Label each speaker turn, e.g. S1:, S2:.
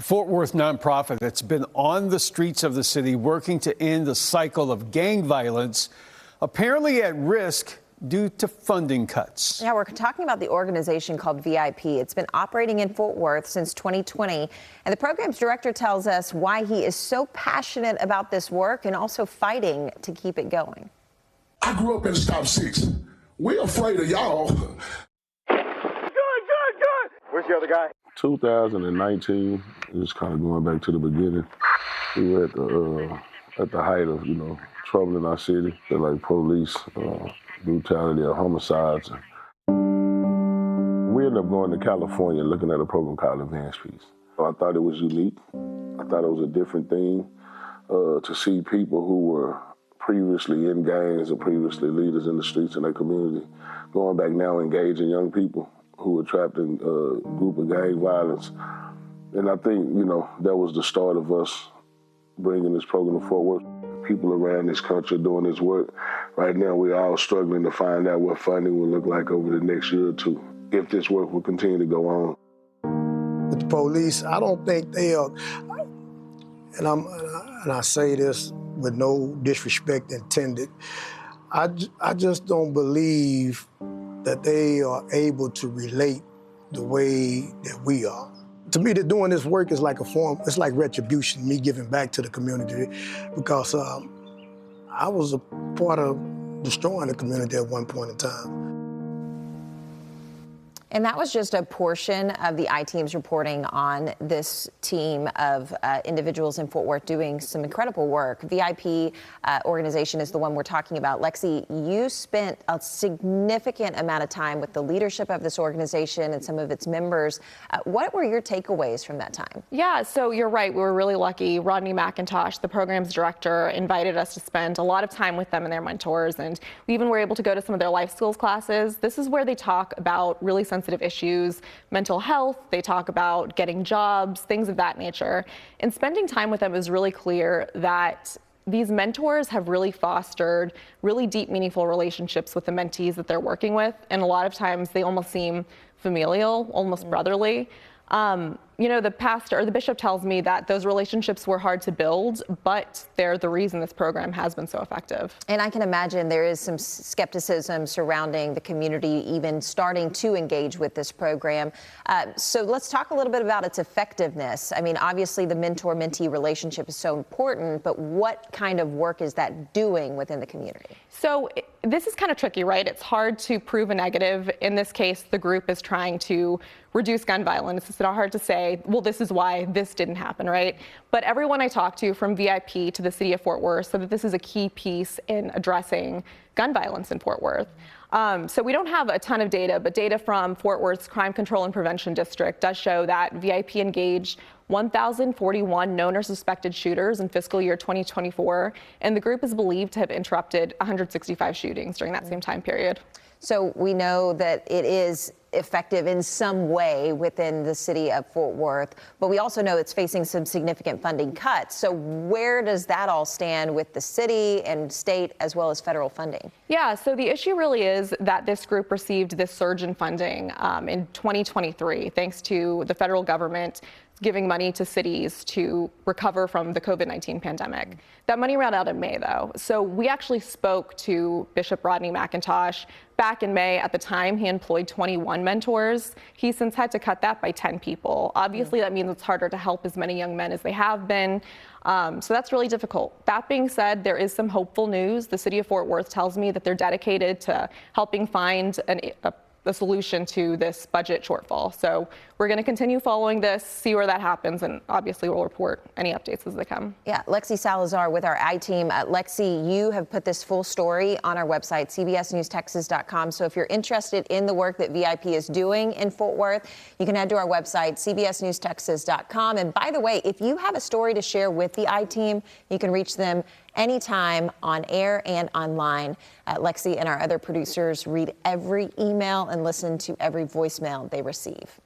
S1: Fort Worth nonprofit that's been on the streets of the city working to end the cycle of gang violence, apparently at risk due to funding cuts.
S2: Yeah, we're talking about the organization called V.I.P. It's been operating in Fort Worth since 2020, and the program's director tells us why he is so passionate about this work and also fighting to keep it going.
S3: I grew up in Stop 6. We're afraid of y'all.
S4: Good. Where's the other guy?
S5: 2019, just kind of going back to the beginning. We were at the height of, trouble in our city, like police brutality or homicides. We ended up going to California looking at a program called Advanced Peace. So I thought it was unique. I thought it was a different thing to see people who were previously in gangs or previously leaders in the streets in their community going back now engaging young people who were trapped in a group of gang violence. And I think, that was the start of us bringing this program to Fort Worth. People around this country doing this work. Right now, we're all struggling to find out what funding will look like over the next year or two, if this work will continue to go on.
S6: With the police, I don't think they are, and I say this with no disrespect intended, I just don't believe that they are able to relate the way that we are. To me, that doing this work is like a form, it's like retribution, me giving back to the community, because I was a part of destroying the community at one point in time.
S2: And that was just a portion of the I-Team's reporting on this team of individuals in Fort Worth doing some incredible work. V.I.P. organization is the one we're talking about. Lexi, you spent a significant amount of time with the leadership of this organization and some of its members. What were your takeaways from that time?
S7: Yeah, so you're right. We were really lucky. Rodney McIntosh, the program's director, invited us to spend a lot of time with them and their mentors. And we even were able to go to some of their life skills classes. This is where they talk about really sensitive issues, mental health. They talk about getting jobs, things of that nature. And spending time with them is really clear that these mentors have really fostered really deep, meaningful relationships with the mentees that they're working with. And a lot of times they almost seem familial, almost brotherly. The pastor or the bishop tells me that those relationships were hard to build, but they're the reason this program has been so effective.
S2: And I can imagine there is some skepticism surrounding the community even starting to engage with this program. So let's talk a little bit about its effectiveness. I mean, obviously the mentor-mentee relationship is so important, but what kind of work is that doing within the community?
S7: So this is kind of tricky, right? It's hard to prove a negative. In this case, the group is trying to reduce gun violence. It's not hard to say, well, this is why this didn't happen, right? But everyone I talked to, from V.I.P. to the city of Fort Worth, said that this is a key piece in addressing gun violence in Fort Worth. So we don't have a ton of data, but data from Fort Worth's Crime Control and Prevention District does show that V.I.P. engaged 1,041 known or suspected shooters in fiscal year 2024, and the group is believed to have interrupted 165 shootings during that same time period.
S2: So we know that it is effective in some way within the city of Fort Worth, but we also know it's facing some significant funding cuts. So where does that all stand with the city and state as well as federal funding?
S7: Yeah, so the issue really is that this group received this surge in funding in 2023, thanks to the federal government giving money to cities to recover from the COVID-19 pandemic. That money ran out in May, though. So we actually spoke to Bishop Rodney McIntosh back in May. At the time, he employed 21 mentors. He's since had to cut that by 10 people. Obviously, that means it's harder to help as many young men as they have been. So that's really difficult. That being said, there is some hopeful news. The city of Fort Worth tells me that they're dedicated to helping find a solution to this budget shortfall. So we're going to continue following this, see where that happens, and obviously we'll report any updates as they come.
S2: Yeah, Lexi Salazar with our I-Team. Lexi, you have put this full story on our website, cbsnewstexas.com. So if you're interested in the work that V.I.P. is doing in Fort Worth, you can head to our website, cbsnewstexas.com. And by the way, if you have a story to share with the I-Team, you can reach them anytime on air and online. Lexi and our other producers read every email and listen to every voicemail they receive.